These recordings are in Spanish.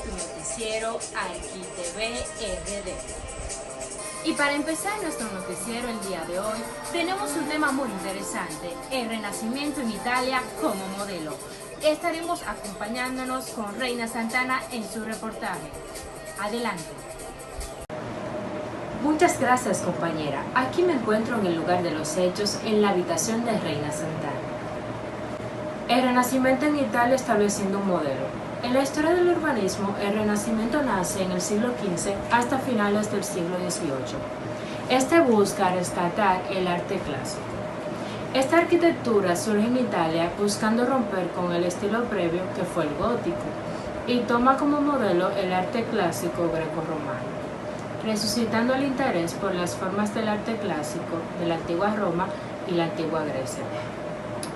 tu noticiero ArquiTV RD. Y para empezar nuestro noticiero el día de hoy, tenemos un tema muy interesante, el Renacimiento en Italia como modelo. Estaremos acompañándonos con Reina Santana en su reportaje. Adelante. Muchas gracias, compañera. Aquí me encuentro en el lugar de los hechos, en la habitación de Reina Santana. El Renacimiento en Italia estableciendo un modelo. En la historia del urbanismo, el Renacimiento nace en el siglo XV hasta finales del siglo XVIII. Este busca rescatar el arte clásico. Esta arquitectura surge en Italia buscando romper con el estilo previo que fue el gótico y toma como modelo el arte clásico grecorromano, resucitando el interés por las formas del arte clásico de la antigua Roma y la antigua Grecia,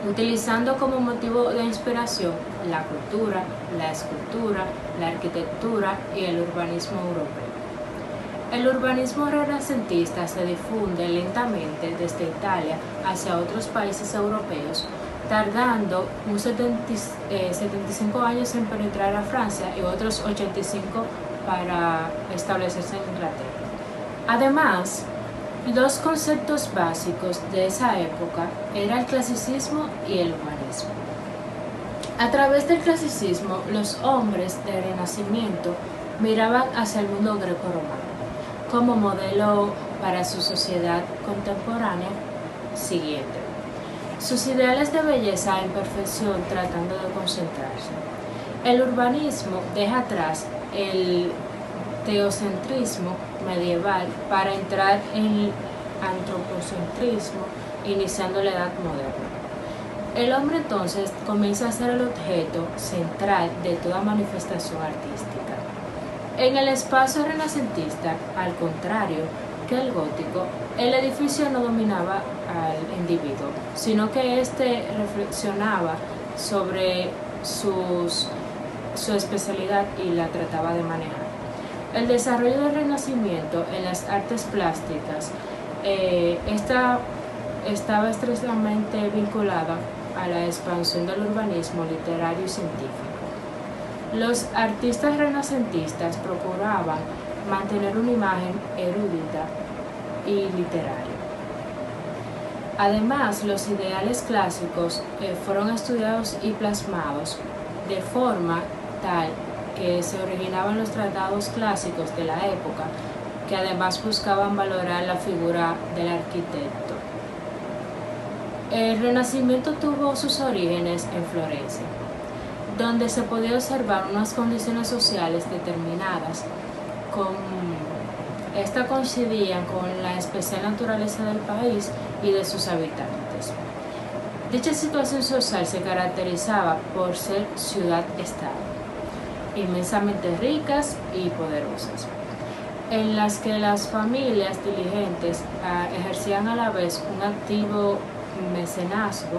utilizando como motivo de inspiración la cultura, la escultura, la arquitectura y el urbanismo europeo. El urbanismo renacentista se difunde lentamente desde Italia hacia otros países europeos, tardando 75 años en penetrar a Francia y otros 85 para establecerse en Inglaterra. Además, dos conceptos básicos de esa época eran el clasicismo y el humanismo. A través del clasicismo, los hombres del Renacimiento miraban hacia el mundo grecorromano como modelo para su sociedad contemporánea siguiente. Sus ideales de belleza en perfección tratando de concentrarse. El urbanismo deja atrás el teocentrismo medieval para entrar en el antropocentrismo, iniciando la Edad Moderna. El hombre entonces comienza a ser el objeto central de toda manifestación artística. En el espacio renacentista, al contrario que el gótico, el edificio no dominaba al individuo, sino que éste reflexionaba sobre su especialidad y la trataba de manejar. El desarrollo del Renacimiento en las artes plásticas estaba estrechamente vinculada a la expansión del urbanismo literario y científico. Los artistas renacentistas procuraban mantener una imagen erudita y literaria. Además, los ideales clásicos fueron estudiados y plasmados de forma tal que se originaban los tratados clásicos de la época, que además buscaban valorar la figura del arquitecto. El Renacimiento tuvo sus orígenes en Florencia, donde se podía observar unas condiciones sociales determinadas. Esta coincidían con la especial naturaleza del país y de sus habitantes. Dicha situación social se caracterizaba por ser ciudad-estado, inmensamente ricas y poderosas, en las que las familias diligentes ejercían a la vez un activo mecenazgo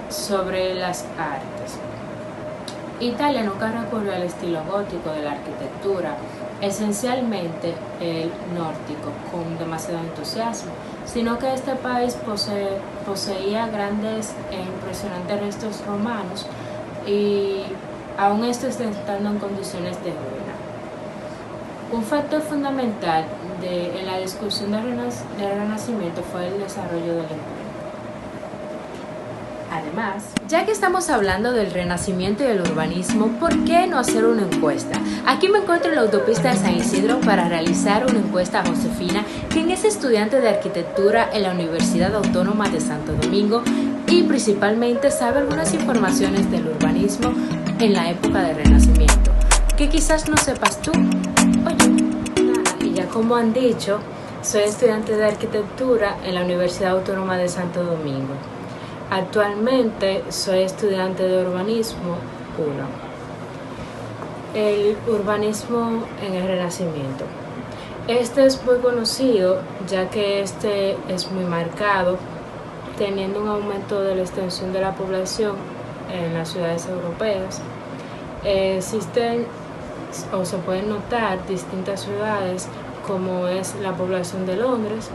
sobre las artes. Italia nunca recurrió al estilo gótico de la arquitectura, esencialmente el nórdico, con demasiado entusiasmo, sino que este país poseía grandes e impresionantes restos romanos y aún estos estando en condiciones de ruina. Un factor fundamental en la discusión del Renacimiento fue el desarrollo del empleo. Además, ya que estamos hablando del Renacimiento y del urbanismo, ¿por qué no hacer una encuesta? Aquí me encuentro en la autopista de San Isidro para realizar una encuesta a Josefina, quien es estudiante de arquitectura en la Universidad Autónoma de Santo Domingo y principalmente sabe algunas informaciones del urbanismo en la época del Renacimiento, que quizás no sepas tú. Oye, nada, y ya como han dicho, soy estudiante de arquitectura en la Universidad Autónoma de Santo Domingo. Actualmente soy estudiante de urbanismo 1. El urbanismo en el Renacimiento. Este es muy conocido ya que este es muy marcado, teniendo un aumento de la extensión de la población en las ciudades europeas. Existen o se pueden notar distintas ciudades como es la población de Londres.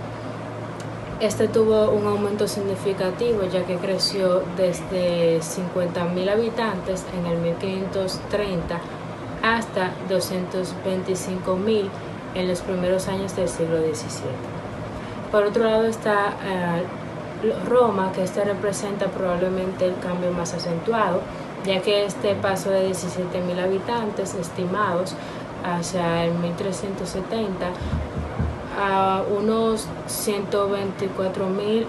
Este tuvo un aumento significativo ya que creció desde 50.000 habitantes en el 1530 hasta 225.000 en los primeros años del siglo XVII. Por otro lado está Roma, que representa probablemente el cambio más acentuado, ya que este pasó de 17.000 habitantes estimados hacia el 1370 a unos 124.000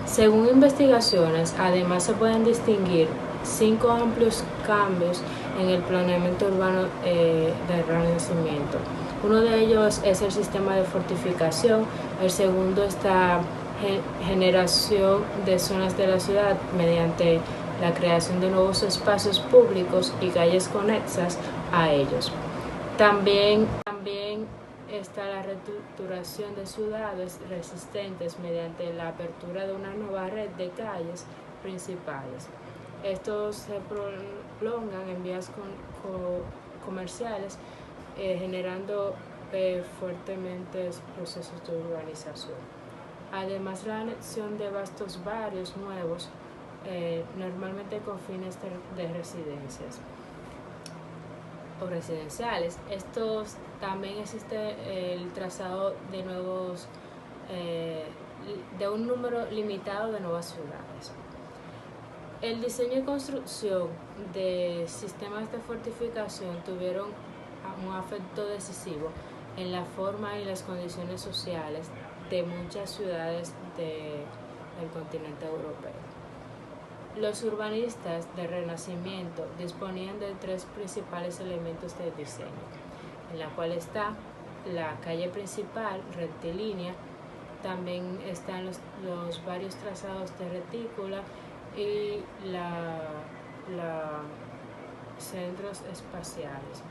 según investigaciones. Además se pueden distinguir 5 amplios cambios en el planeamiento urbano del Renacimiento. Uno de ellos es el sistema de fortificación, el segundo está generación de zonas de la ciudad mediante la creación de nuevos espacios públicos y calles conexas a ellos. También está la reestructuración de ciudades resistentes mediante la apertura de una nueva red de calles principales. Estos se prolongan en vías comerciales, generando fuertemente procesos de urbanización. Además, la anexión de vastos barrios nuevos, normalmente con fines de residencias o residenciales. También existe el trazado de nuevos, de un número limitado de nuevas ciudades. El diseño y construcción de sistemas de fortificación tuvieron un efecto decisivo en la forma y las condiciones sociales de muchas ciudades del continente europeo. Los urbanistas del Renacimiento disponían de 3 principales elementos de diseño, en la cual está la calle principal rectilínea, también están los varios trazados de retícula y centros espaciales,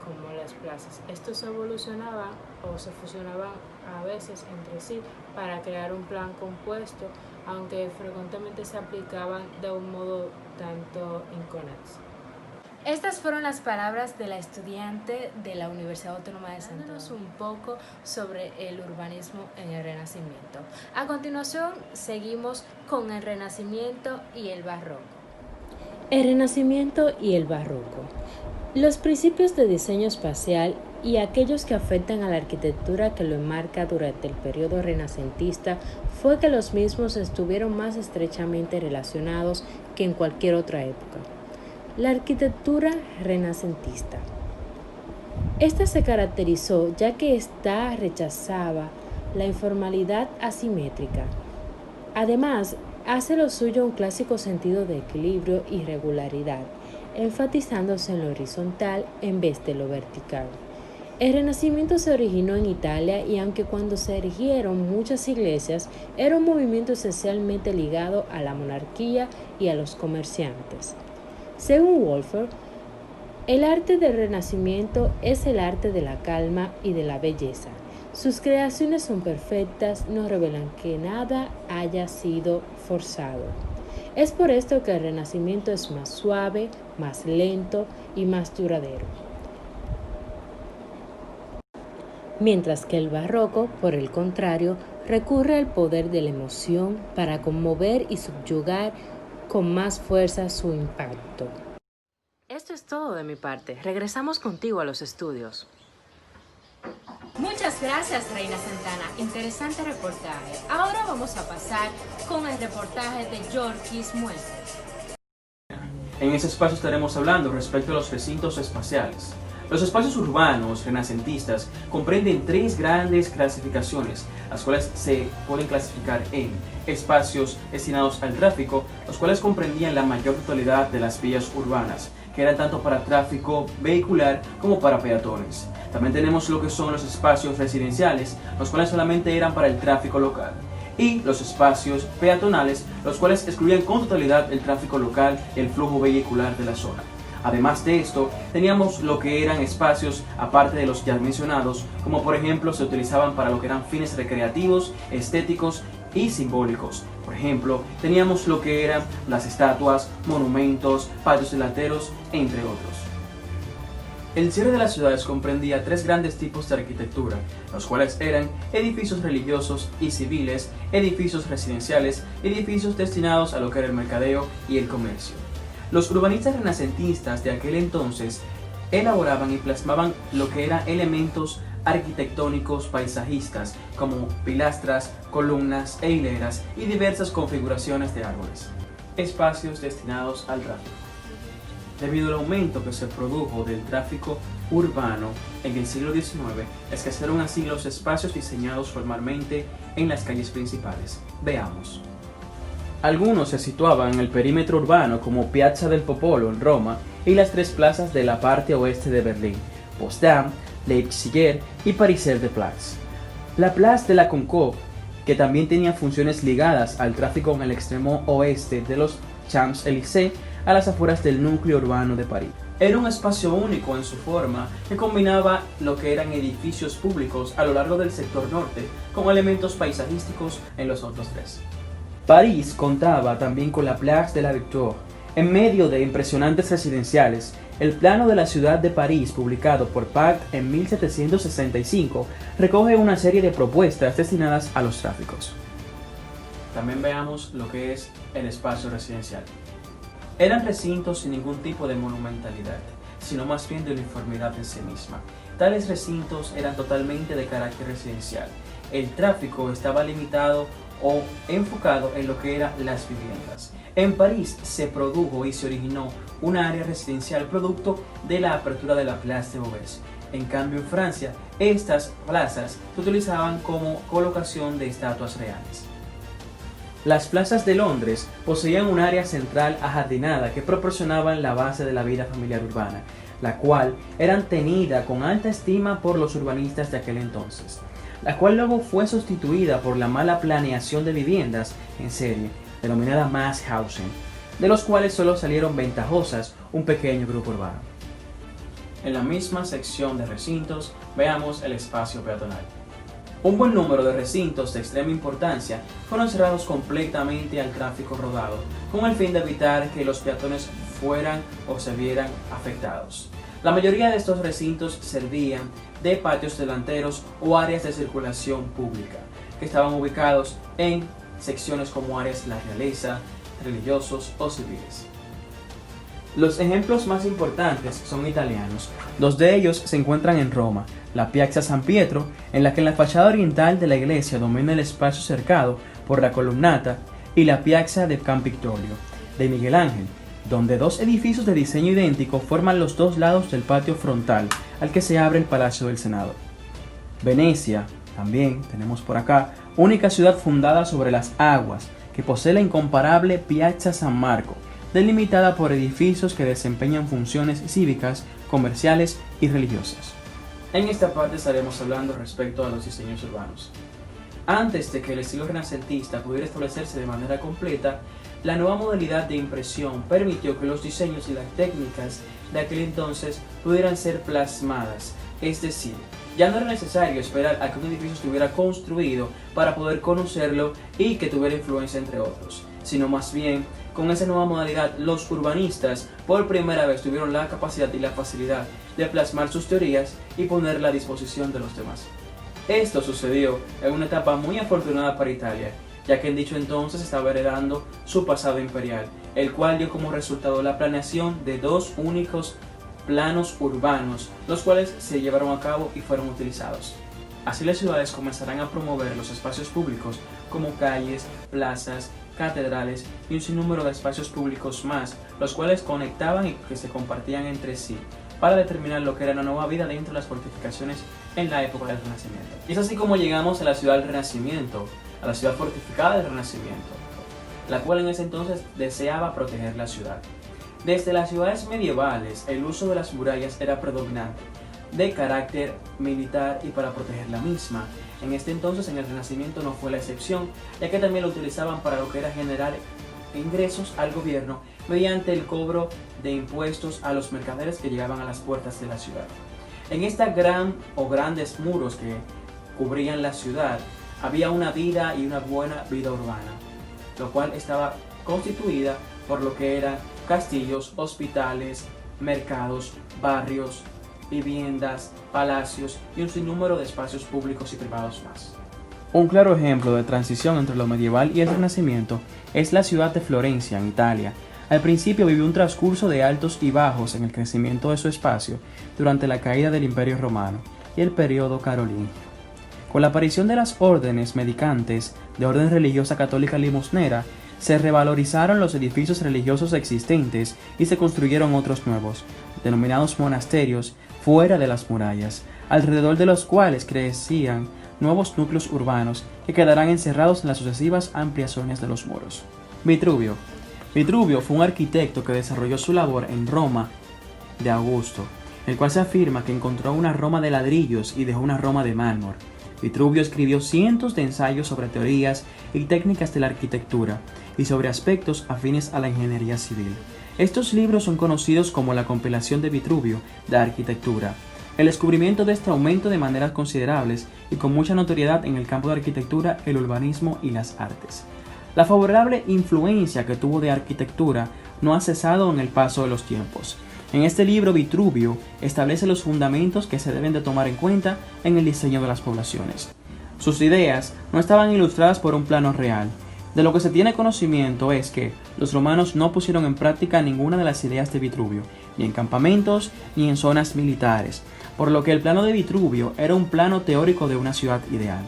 como las plazas. Estos evolucionaban o se fusionaban a veces entre sí para crear un plan compuesto, aunque frecuentemente se aplicaban de un modo tanto inconexo. Estas fueron las palabras de la estudiante de la Universidad Autónoma de Santo Domingo, un poco sobre el urbanismo en el Renacimiento. A continuación, seguimos con el Renacimiento y el Barroco. El Renacimiento y el Barroco. Los principios de diseño espacial y aquellos que afectan a la arquitectura que lo enmarca durante el periodo renacentista fue que los mismos estuvieron más estrechamente relacionados que en cualquier otra época. La arquitectura renacentista. Esta se caracterizó ya que rechazaba la informalidad asimétrica. Además, hace lo suyo un clásico sentido de equilibrio y regularidad, enfatizándose en lo horizontal en vez de lo vertical. El Renacimiento se originó en Italia y aunque cuando se erigieron muchas iglesias, era un movimiento esencialmente ligado a la monarquía y a los comerciantes. Según Wolfer, el arte del Renacimiento es el arte de la calma y de la belleza. Sus creaciones son perfectas, no revelan que nada haya sido forzado. Es por esto que el Renacimiento es más suave, más lento y más duradero. Mientras que el Barroco, por el contrario, recurre al poder de la emoción para conmover y subyugar con más fuerza su impacto. Esto es todo de mi parte. Regresamos contigo a los estudios. Muchas gracias, Reina Santana. Interesante reportaje. Ahora vamos a pasar con el reportaje de Yorkis Mueces. En ese espacio estaremos hablando respecto a los recintos espaciales. Los espacios urbanos renacentistas comprenden 3 grandes clasificaciones, las cuales se pueden clasificar en espacios destinados al tráfico, los cuales comprendían la mayor totalidad de las vías urbanas, que eran tanto para tráfico vehicular como para peatones. También tenemos lo que son los espacios residenciales, los cuales solamente eran para el tráfico local, y los espacios peatonales, los cuales excluían con totalidad el tráfico local y el flujo vehicular de la zona. Además de esto, teníamos lo que eran espacios aparte de los ya mencionados, como por ejemplo se utilizaban para lo que eran fines recreativos, estéticos y simbólicos. Por ejemplo, teníamos lo que eran las estatuas, monumentos, patios delanteros, entre otros. El cierre de las ciudades comprendía 3 grandes tipos de arquitectura, los cuales eran edificios religiosos y civiles, edificios residenciales y edificios destinados a lo que era el mercadeo y el comercio. Los urbanistas renacentistas de aquel entonces elaboraban y plasmaban lo que eran elementos arquitectónicos paisajistas como pilastras, columnas e hileras y diversas configuraciones de árboles, espacios destinados al tráfico. Debido al aumento que se produjo del tráfico urbano en el siglo XIX, escasearon así los espacios diseñados formalmente en las calles principales. Veamos. Algunos se situaban en el perímetro urbano como Piazza del Popolo en Roma y las tres plazas de la parte oeste de Berlín, Potsdam, Leipziger y Pariser de Platz. La Place de la Concorde, que también tenía funciones ligadas al tráfico en el extremo oeste de los Champs-Élysées, a las afueras del núcleo urbano de París. Era un espacio único en su forma que combinaba lo que eran edificios públicos a lo largo del sector norte con elementos paisajísticos en los otros tres. París contaba también con la Place de la Victoire. En medio de impresionantes residenciales, el plano de la ciudad de París, publicado por Pacte en 1765, recoge una serie de propuestas destinadas a los tráficos. También veamos lo que es el espacio residencial. Eran recintos sin ningún tipo de monumentalidad, sino más bien de uniformidad en sí misma. Tales recintos eran totalmente de carácter residencial. El tráfico estaba limitado o enfocado en lo que eran las viviendas. En París se produjo y se originó una área residencial producto de la apertura de la Place de Beauvais. En cambio, en Francia, estas plazas se utilizaban como colocación de estatuas reales. Las plazas de Londres poseían un área central ajardinada que proporcionaban la base de la vida familiar urbana, la cual era tenida con alta estima por los urbanistas de aquel entonces, la cual luego fue sustituida por la mala planeación de viviendas en serie, denominada Masshausen, de los cuales solo salieron ventajosas un pequeño grupo urbano. En la misma sección de recintos, veamos el espacio peatonal. Un buen número de recintos de extrema importancia fueron cerrados completamente al tráfico rodado, con el fin de evitar que los peatones fueran o se vieran afectados. La mayoría de estos recintos servían de patios delanteros o áreas de circulación pública, que estaban ubicados en secciones como áreas de la realeza, religiosos o civiles. Los ejemplos más importantes son italianos. Dos de ellos se encuentran en Roma: la Piazza San Pietro, en la que en la fachada oriental de la iglesia domina el espacio cercado por la columnata, y la Piazza de Campidoglio, de Miguel Ángel, donde dos edificios de diseño idéntico forman los dos lados del patio frontal al que se abre el Palacio del Senado. Venecia, también tenemos por acá, única ciudad fundada sobre las aguas, que posee la incomparable Piazza San Marco, delimitada por edificios que desempeñan funciones cívicas, comerciales y religiosas. En esta parte estaremos hablando respecto a los diseños urbanos. Antes de que el estilo renacentista pudiera establecerse de manera completa, la nueva modalidad de impresión permitió que los diseños y las técnicas de aquel entonces pudieran ser plasmadas, es decir, ya no era necesario esperar a que un edificio estuviera construido para poder conocerlo y que tuviera influencia entre otros, sino más bien, con esa nueva modalidad, los urbanistas por primera vez tuvieron la capacidad y la facilidad de plasmar sus teorías y ponerla a disposición de los demás. Esto sucedió en una etapa muy afortunada para Italia, ya que en dicho entonces estaba heredando su pasado imperial, el cual dio como resultado la planeación de dos únicos planos urbanos, los cuales se llevaron a cabo y fueron utilizados. Así las ciudades comenzarán a promover los espacios públicos como calles, plazas, catedrales y un sinnúmero de espacios públicos más, los cuales conectaban y que se compartían entre sí, para determinar lo que era una nueva vida dentro de las fortificaciones en la época del Renacimiento. Y es así como llegamos a la ciudad del Renacimiento, a la ciudad fortificada del Renacimiento, la cual en ese entonces deseaba proteger la ciudad. Desde las ciudades medievales, el uso de las murallas era predominante, de carácter militar y para proteger la misma. En este entonces, en el Renacimiento, no fue la excepción, ya que también lo utilizaban para lo que era generar ingresos al gobierno mediante el cobro de impuestos a los mercaderes que llegaban a las puertas de la ciudad. En esta grandes muros que cubrían la ciudad, había una vida y una buena vida urbana, lo cual estaba constituida por lo que eran castillos, hospitales, mercados, barrios, viviendas, palacios y un sinnúmero de espacios públicos y privados más. Un claro ejemplo de transición entre lo medieval y el Renacimiento es la ciudad de Florencia, en Italia. Al principio vivió un transcurso de altos y bajos en el crecimiento de su espacio durante la caída del Imperio Romano y el periodo carolingio. Con la aparición de las órdenes mendicantes de orden religiosa católica limosnera, se revalorizaron los edificios religiosos existentes y se construyeron otros nuevos, denominados monasterios, fuera de las murallas, alrededor de los cuales crecían nuevos núcleos urbanos que quedarán encerrados en las sucesivas ampliaciones de los muros. Vitruvio. Vitruvio fue un arquitecto que desarrolló su labor en Roma de Augusto, el cual se afirma que encontró una Roma de ladrillos y dejó una Roma de mármol. Vitruvio escribió cientos de ensayos sobre teorías y técnicas de la arquitectura y sobre aspectos afines a la ingeniería civil. Estos libros son conocidos como la compilación de Vitruvio de arquitectura. El descubrimiento de este aumento de maneras considerables y con mucha notoriedad en el campo de arquitectura, el urbanismo y las artes. La favorable influencia que tuvo de arquitectura no ha cesado en el paso de los tiempos. En este libro, Vitruvio establece los fundamentos que se deben de tomar en cuenta en el diseño de las poblaciones. Sus ideas no estaban ilustradas por un plano real. De lo que se tiene conocimiento es que los romanos no pusieron en práctica ninguna de las ideas de Vitruvio, ni en campamentos ni en zonas militares, por lo que el plano de Vitruvio era un plano teórico de una ciudad ideal.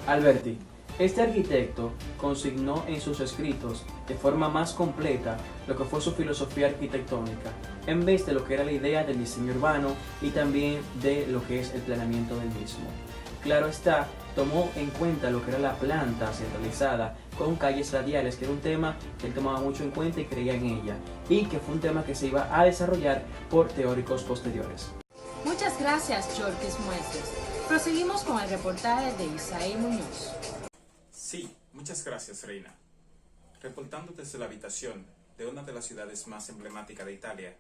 Alberti. Este arquitecto consignó en sus escritos de forma más completa lo que fue su filosofía arquitectónica, en vez de lo que era la idea del diseño urbano y también de lo que es el planeamiento del mismo. Claro está, tomó en cuenta lo que era la planta centralizada con calles radiales, que era un tema que él tomaba mucho en cuenta y creía en ella, y que fue un tema que se iba a desarrollar por teóricos posteriores. Muchas gracias, Jorges Mueces. Proseguimos con el reportaje de Isaí Muñoz. Sí, muchas gracias, Reina. Reportando desde la habitación de una de las ciudades más emblemáticas de Italia.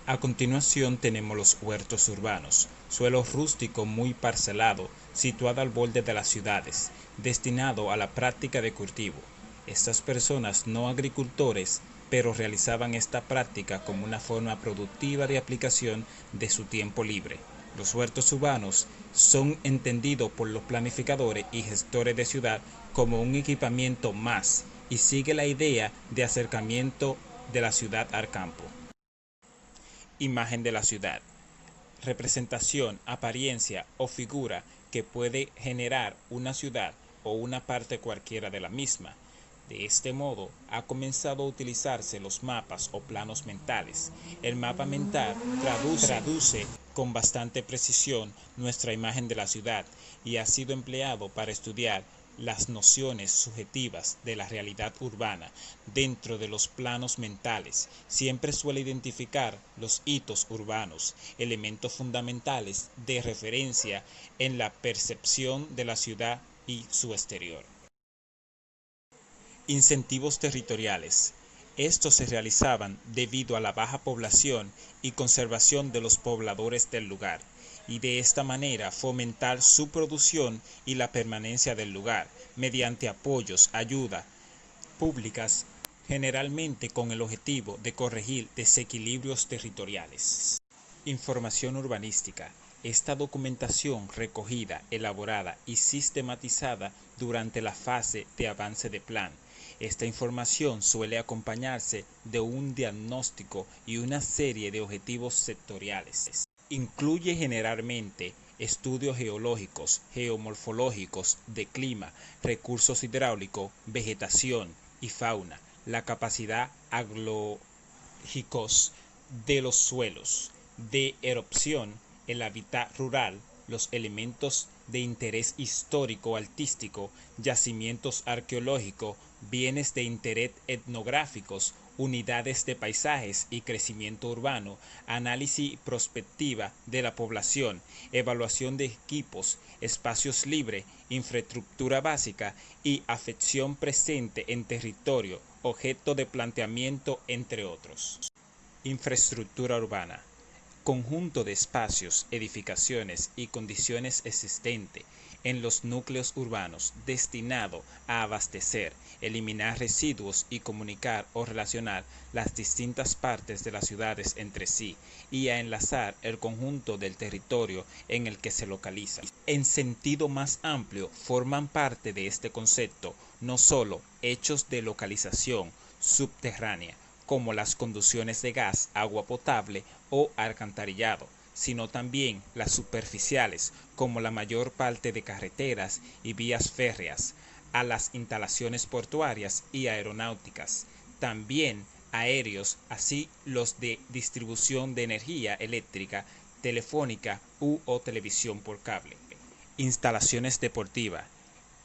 A continuación tenemos los huertos urbanos, suelo rústico muy parcelado, situado al borde de las ciudades, destinado a la práctica de cultivo. Estas personas no agricultores, pero realizaban esta práctica como una forma productiva de aplicación de su tiempo libre. Los huertos urbanos son entendidos por los planificadores y gestores de ciudad como un equipamiento más y sigue la idea de acercamiento de la ciudad al campo. Imagen de la ciudad. Representación, apariencia o figura que puede generar una ciudad o una parte cualquiera de la misma. De este modo, ha comenzado a utilizarse los mapas o planos mentales. El mapa mental traduce con bastante precisión nuestra imagen de la ciudad y ha sido empleado para estudiar las nociones subjetivas de la realidad urbana dentro de los planos mentales. Siempre suele identificar los hitos urbanos, elementos fundamentales de referencia en la percepción de la ciudad y su exterior. Incentivos territoriales. Estos se realizaban debido a la baja población y conservación de los pobladores del lugar, y de esta manera fomentar su producción y la permanencia del lugar, mediante apoyos, ayudas públicas, generalmente con el objetivo de corregir desequilibrios territoriales. Información urbanística. Esta documentación recogida, elaborada y sistematizada durante la fase de avance de plan. Esta información suele acompañarse de un diagnóstico y una serie de objetivos sectoriales. Incluye generalmente estudios geológicos, geomorfológicos, de clima, recursos hidráulicos, vegetación y fauna, la capacidad agroecológicos de los suelos, de erupción, el hábitat rural, los elementos de interés histórico artístico, yacimientos arqueológicos, bienes de interés etnográficos, unidades de paisajes y crecimiento urbano, análisis y prospectiva de la población, evaluación de equipos, espacios libres, infraestructura básica y afección presente en territorio, objeto de planteamiento, entre otros. Infraestructura urbana. Conjunto de espacios, edificaciones y condiciones existentes en los núcleos urbanos destinado a abastecer, eliminar residuos y comunicar o relacionar las distintas partes de las ciudades entre sí y a enlazar el conjunto del territorio en el que se localiza. En sentido más amplio, forman parte de este concepto no solo hechos de localización, subterránea, como las conducciones de gas, agua potable o alcantarillado, sino también las superficiales, como la mayor parte de carreteras y vías férreas, a las instalaciones portuarias y aeronáuticas, también aéreos, así los de distribución de energía eléctrica, telefónica o televisión por cable. Instalaciones deportivas,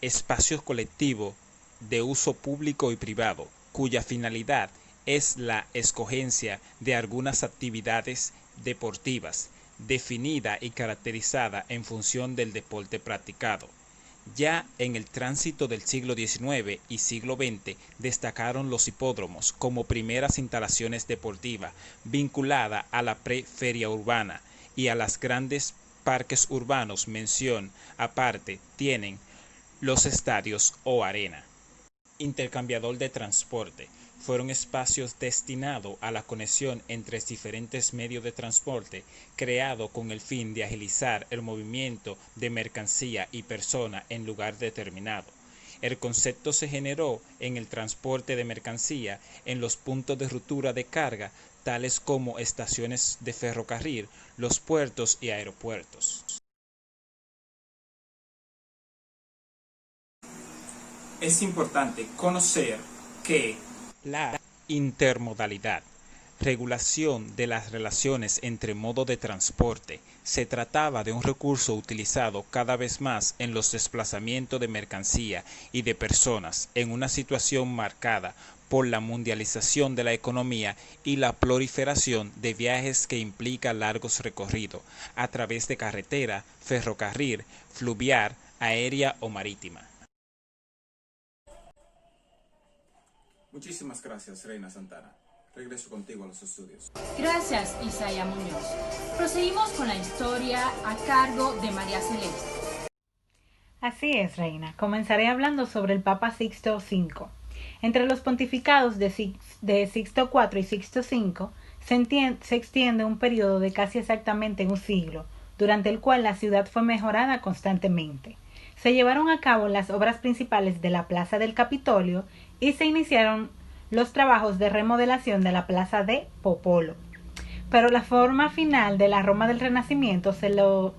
espacios colectivos de uso público y privado, cuya finalidad es la escogencia de algunas actividades deportivas, definida y caracterizada en función del deporte practicado. Ya en el tránsito del siglo XIX y siglo XX destacaron los hipódromos como primeras instalaciones deportivas vinculadas a la preferia urbana, y a las grandes parques urbanos mención aparte tienen los estadios o arena. Intercambiador de transporte. Fueron espacios destinados a la conexión entre diferentes medios de transporte, creado con el fin de agilizar el movimiento de mercancía y persona en lugar determinado. El concepto se generó en el transporte de mercancía en los puntos de ruptura de carga, tales como estaciones de ferrocarril, los puertos y aeropuertos. Es importante conocer que la intermodalidad, regulación de las relaciones entre modos de transporte, se trataba de un recurso utilizado cada vez más en los desplazamientos de mercancía y de personas en una situación marcada por la mundialización de la economía y la proliferación de viajes que implica largos recorridos a través de carretera, ferrocarril, fluvial, aérea o marítima. Muchísimas gracias, Reina Santana. Regreso contigo a los estudios. Gracias, Isaiah Muñoz. Proseguimos con la historia a cargo de María Celeste. Así es, Reina. Comenzaré hablando sobre el Papa Sixto V. Entre los pontificados de Sixto IV y Sixto V se extiende un periodo de casi exactamente un siglo, durante el cual la ciudad fue mejorada constantemente. Se llevaron a cabo las obras principales de la Plaza del Capitolio y se iniciaron los trabajos de remodelación de la Plaza de Popolo. Pero la forma final de la Roma del Renacimiento se lo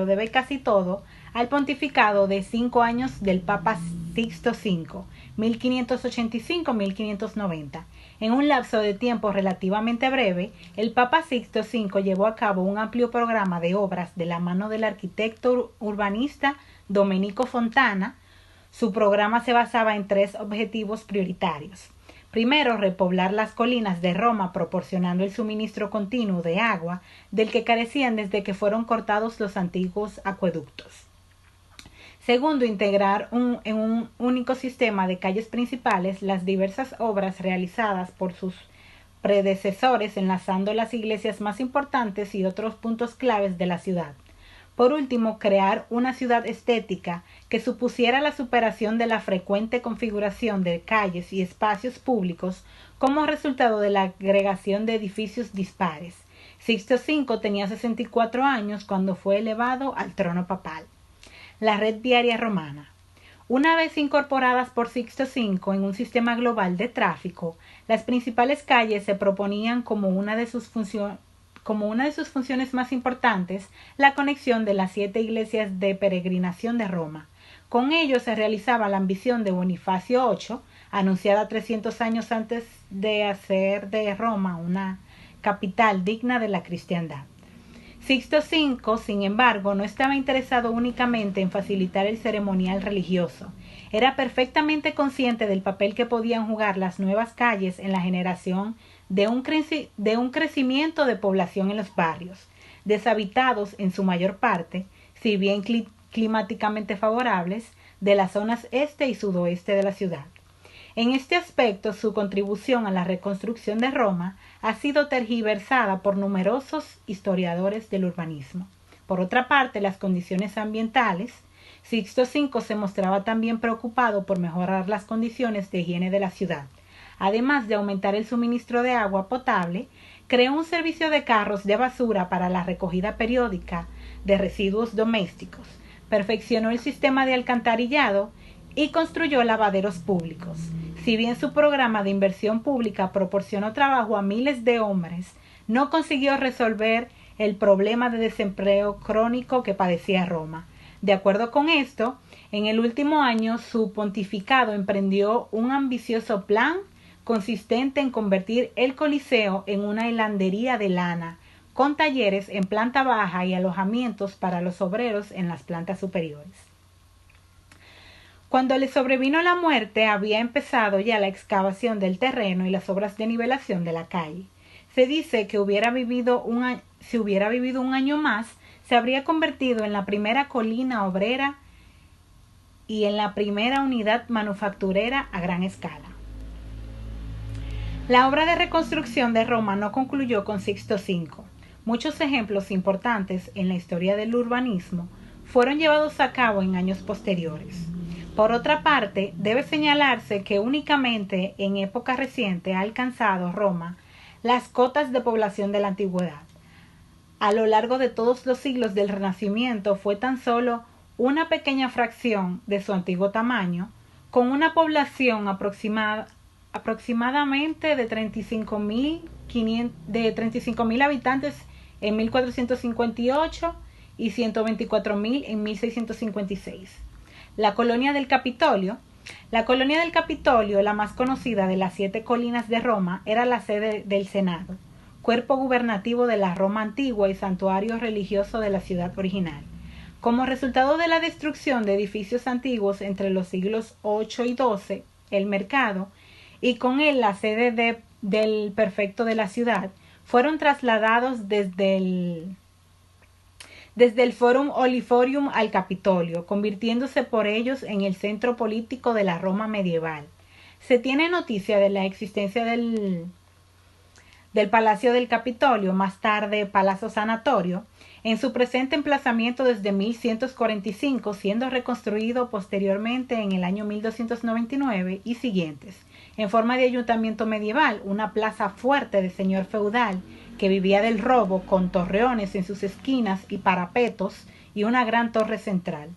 debe casi todo al pontificado de 5 años del Papa Sixto V, 1585-1590. En un lapso de tiempo relativamente breve, el Papa Sixto V llevó a cabo un amplio programa de obras de la mano del arquitecto urbanista Domenico Fontana. Su programa se basaba en 3 objetivos prioritarios. Primero, repoblar las colinas de Roma proporcionando el suministro continuo de agua del que carecían desde que fueron cortados los antiguos acueductos. Segundo, integrar en un único sistema de calles principales las diversas obras realizadas por sus predecesores, enlazando las iglesias más importantes y otros puntos claves de la ciudad. Por último, crear una ciudad estética que supusiera la superación de la frecuente configuración de calles y espacios públicos como resultado de la agregación de edificios dispares. Sixto V tenía 64 años cuando fue elevado al trono papal. La red viaria romana. Una vez incorporadas por Sixto V en un sistema global de tráfico, las principales calles se proponían como una de sus funciones más importantes la conexión de las 7 iglesias de peregrinación de Roma. Con ello se realizaba la ambición de Bonifacio VIII, anunciada 300 años antes de hacer de Roma una capital digna de la cristiandad. Sixto V, sin embargo, no estaba interesado únicamente en facilitar el ceremonial religioso. Era perfectamente consciente del papel que podían jugar las nuevas calles en la generación de un crecimiento de población en los barrios, deshabitados en su mayor parte, si bien climáticamente favorables, de las zonas este y sudoeste de la ciudad. En este aspecto, su contribución a la reconstrucción de Roma ha sido tergiversada por numerosos historiadores del urbanismo. Por otra parte, las condiciones ambientales. Sixto V se mostraba también preocupado por mejorar las condiciones de higiene de la ciudad. Además de aumentar el suministro de agua potable, creó un servicio de carros de basura para la recogida periódica de residuos domésticos, perfeccionó el sistema de alcantarillado y construyó lavaderos públicos. Si bien su programa de inversión pública proporcionó trabajo a miles de hombres, no consiguió resolver el problema de desempleo crónico que padecía Roma. De acuerdo con esto, en el último año su pontificado emprendió un ambicioso plan consistente en convertir el Coliseo en una hilandería de lana, con talleres en planta baja y alojamientos para los obreros en las plantas superiores. Cuando le sobrevino la muerte, había empezado ya la excavación del terreno y las obras de nivelación de la calle. Se dice que si hubiera vivido un año más, se habría convertido en la primera colina obrera y en la primera unidad manufacturera a gran escala. La obra de reconstrucción de Roma no concluyó con Sixto V. Muchos ejemplos importantes en la historia del urbanismo fueron llevados a cabo en años posteriores. Por otra parte, debe señalarse que únicamente en época reciente ha alcanzado Roma las cotas de población de la antigüedad. A lo largo de todos los siglos del Renacimiento fue tan solo una pequeña fracción de su antiguo tamaño, con una población aproximadamente de 35.000 habitantes en 1458 y 124.000 en 1656. La colonia del Capitolio, la más conocida de las 7 colinas de Roma, era la sede del Senado, cuerpo gubernativo de la Roma antigua y santuario religioso de la ciudad original. Como resultado de la destrucción de edificios antiguos entre los siglos 8 y 12, el mercado, y con él la sede del prefecto de la ciudad, fueron trasladados desde el Forum Oliforium al Capitolio, convirtiéndose por ellos en el centro político de la Roma medieval. Se tiene noticia de la existencia del Palacio del Capitolio, más tarde Palazzo Sanatorio, en su presente emplazamiento desde 1145, siendo reconstruido posteriormente en el año 1299 y siguientes, en forma de ayuntamiento medieval, una plaza fuerte de señor feudal que vivía del robo, con torreones en sus esquinas y parapetos y una gran torre central.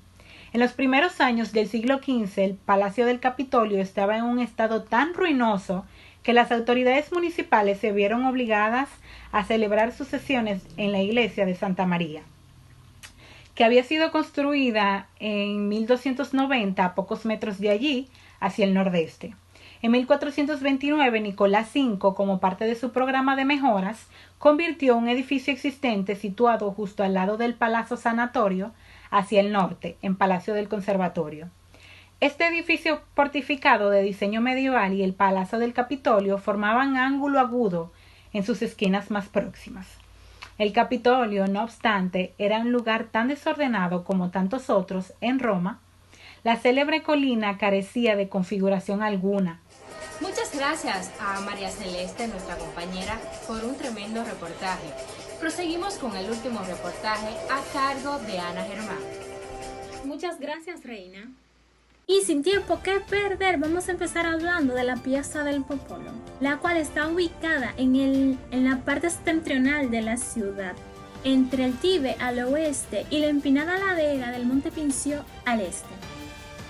En los primeros años del siglo XV, el Palacio del Capitolio estaba en un estado tan ruinoso que las autoridades municipales se vieron obligadas a celebrar sus sesiones en la iglesia de Santa María, que había sido construida en 1290 a pocos metros de allí, hacia el nordeste. En 1429, Nicolás V, como parte de su programa de mejoras, convirtió un edificio existente situado justo al lado del Palazzo Sanatorio hacia el norte, en Palacio del Conservatorio. Este edificio fortificado de diseño medieval y el Palacio del Capitolio formaban ángulo agudo en sus esquinas más próximas. El Capitolio, no obstante, era un lugar tan desordenado como tantos otros en Roma. La célebre colina carecía de configuración alguna. Muchas gracias a María Celeste, nuestra compañera, por un tremendo reportaje. Proseguimos con el último reportaje a cargo de Ana Germán. Muchas gracias, Reina. Y sin tiempo que perder, vamos a empezar hablando de la Piazza del Popolo, la cual está ubicada en la parte septentrional de la ciudad, entre el Tibe al oeste y la empinada ladera del Monte Pincio al este.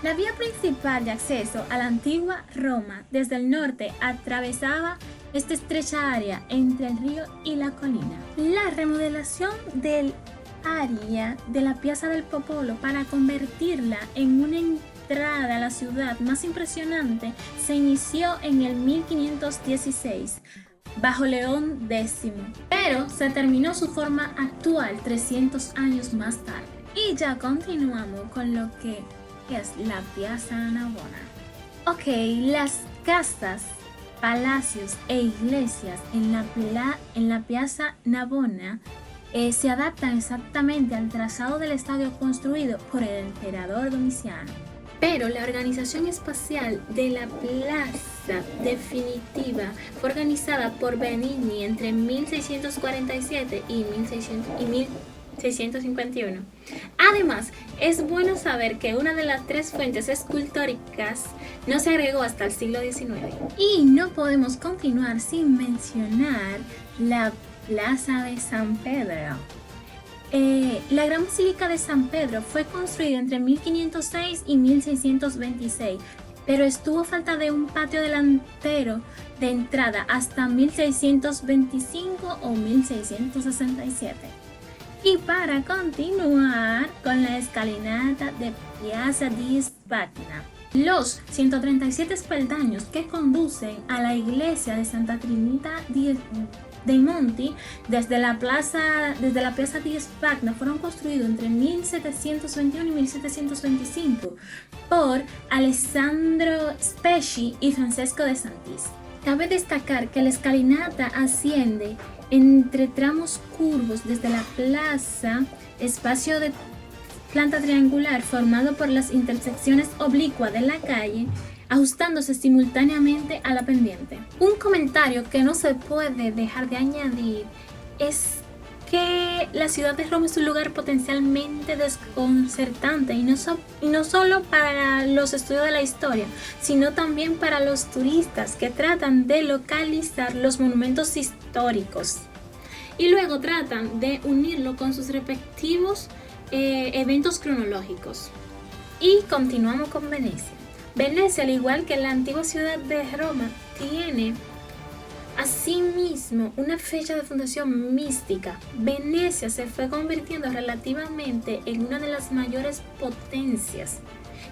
La vía principal de acceso a la antigua Roma desde el norte atravesaba esta estrecha área entre el río y la colina. La remodelación del área de la Piazza del Popolo para convertirla en una entrada a la ciudad más impresionante se inició en el 1516 bajo León X, pero se terminó su forma actual 300 años más tarde. Y ya continuamos con lo que es la Piazza Navona. Ok, las casas, palacios e iglesias en la Piazza Navona se adaptan exactamente al trazado del estadio construido por el emperador Domiciano. Pero la organización espacial de la plaza definitiva fue organizada por Benigni entre 1647 y 1651. Además, es bueno saber que una de las 3 fuentes escultóricas no se agregó hasta el siglo XIX. Y no podemos continuar sin mencionar la Plaza de San Pedro. La Gran Basílica de San Pedro fue construida entre 1506 y 1626, pero estuvo falta de un patio delantero de entrada hasta 1625 o 1667. Y para continuar con la escalinata de Piazza di Spagna, los 137 peldaños que conducen a la iglesia de Santa Trinità dei Monti desde la Piazza di Spagna fueron construidos entre 1721 y 1725 por Alessandro Specchi y Francesco de Santis. Cabe destacar que la escalinata asciende entre tramos curvos desde la plaza, espacio de planta triangular formado por las intersecciones oblicuas de la calle, ajustándose simultáneamente a la pendiente. Un comentario que no se puede dejar de añadir es que la ciudad de Roma es un lugar potencialmente desconcertante y no solo para los estudios de la historia, sino también para los turistas que tratan de localizar los monumentos históricos y luego tratan de unirlo con sus respectivos eventos cronológicos. Y continuamos con Venecia. Venecia, al igual que la antigua ciudad de Roma, tiene asimismo una fecha de fundación mística. Venecia se fue convirtiendo relativamente en una de las mayores potencias,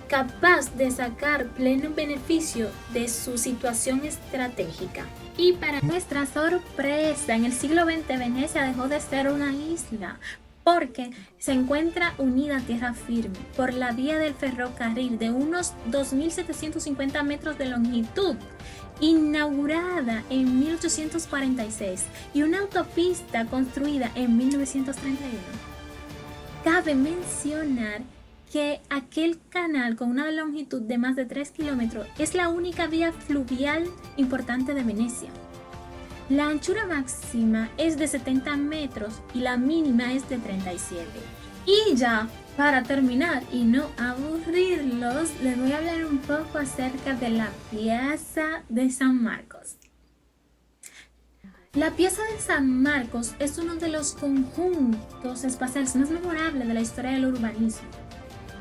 capaz de sacar pleno beneficio de su situación estratégica. Y para nuestra sorpresa, en el siglo XX Venecia dejó de ser una isla, porque se encuentra unida a tierra firme por la vía del ferrocarril de unos 2.750 metros de longitud, inaugurada en 1846, y una autopista construida en 1931. Cabe mencionar que aquel canal con una longitud de más de 3 kilómetros es la única vía fluvial importante de Venecia. La anchura máxima es de 70 metros y la mínima es de 37. Y ya, para terminar y no aburrirlos, les voy a hablar un poco acerca de la Piazza de San Marcos. La Piazza de San Marcos es uno de los conjuntos espaciales más memorables de la historia del urbanismo.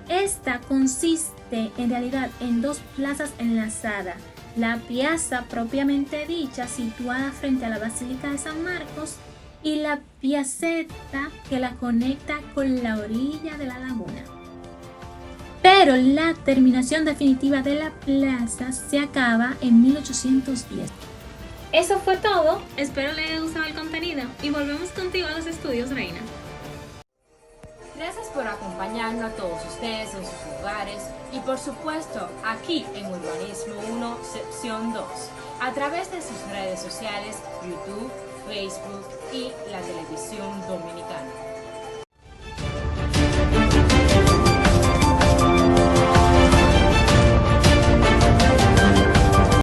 Esta consiste en realidad en dos plazas enlazadas. La piazza propiamente dicha, situada frente a la Basílica de San Marcos, y la piazzetta que la conecta con la orilla de la laguna. Pero la terminación definitiva de la plaza se acaba en 1810. Eso fue todo, espero les haya gustado el contenido y volvemos contigo a los estudios, Reina. Gracias por acompañarnos a todos ustedes en sus lugares y por supuesto aquí en Urbanismo 1, sección 2, a través de sus redes sociales, YouTube, Facebook y la televisión dominicana.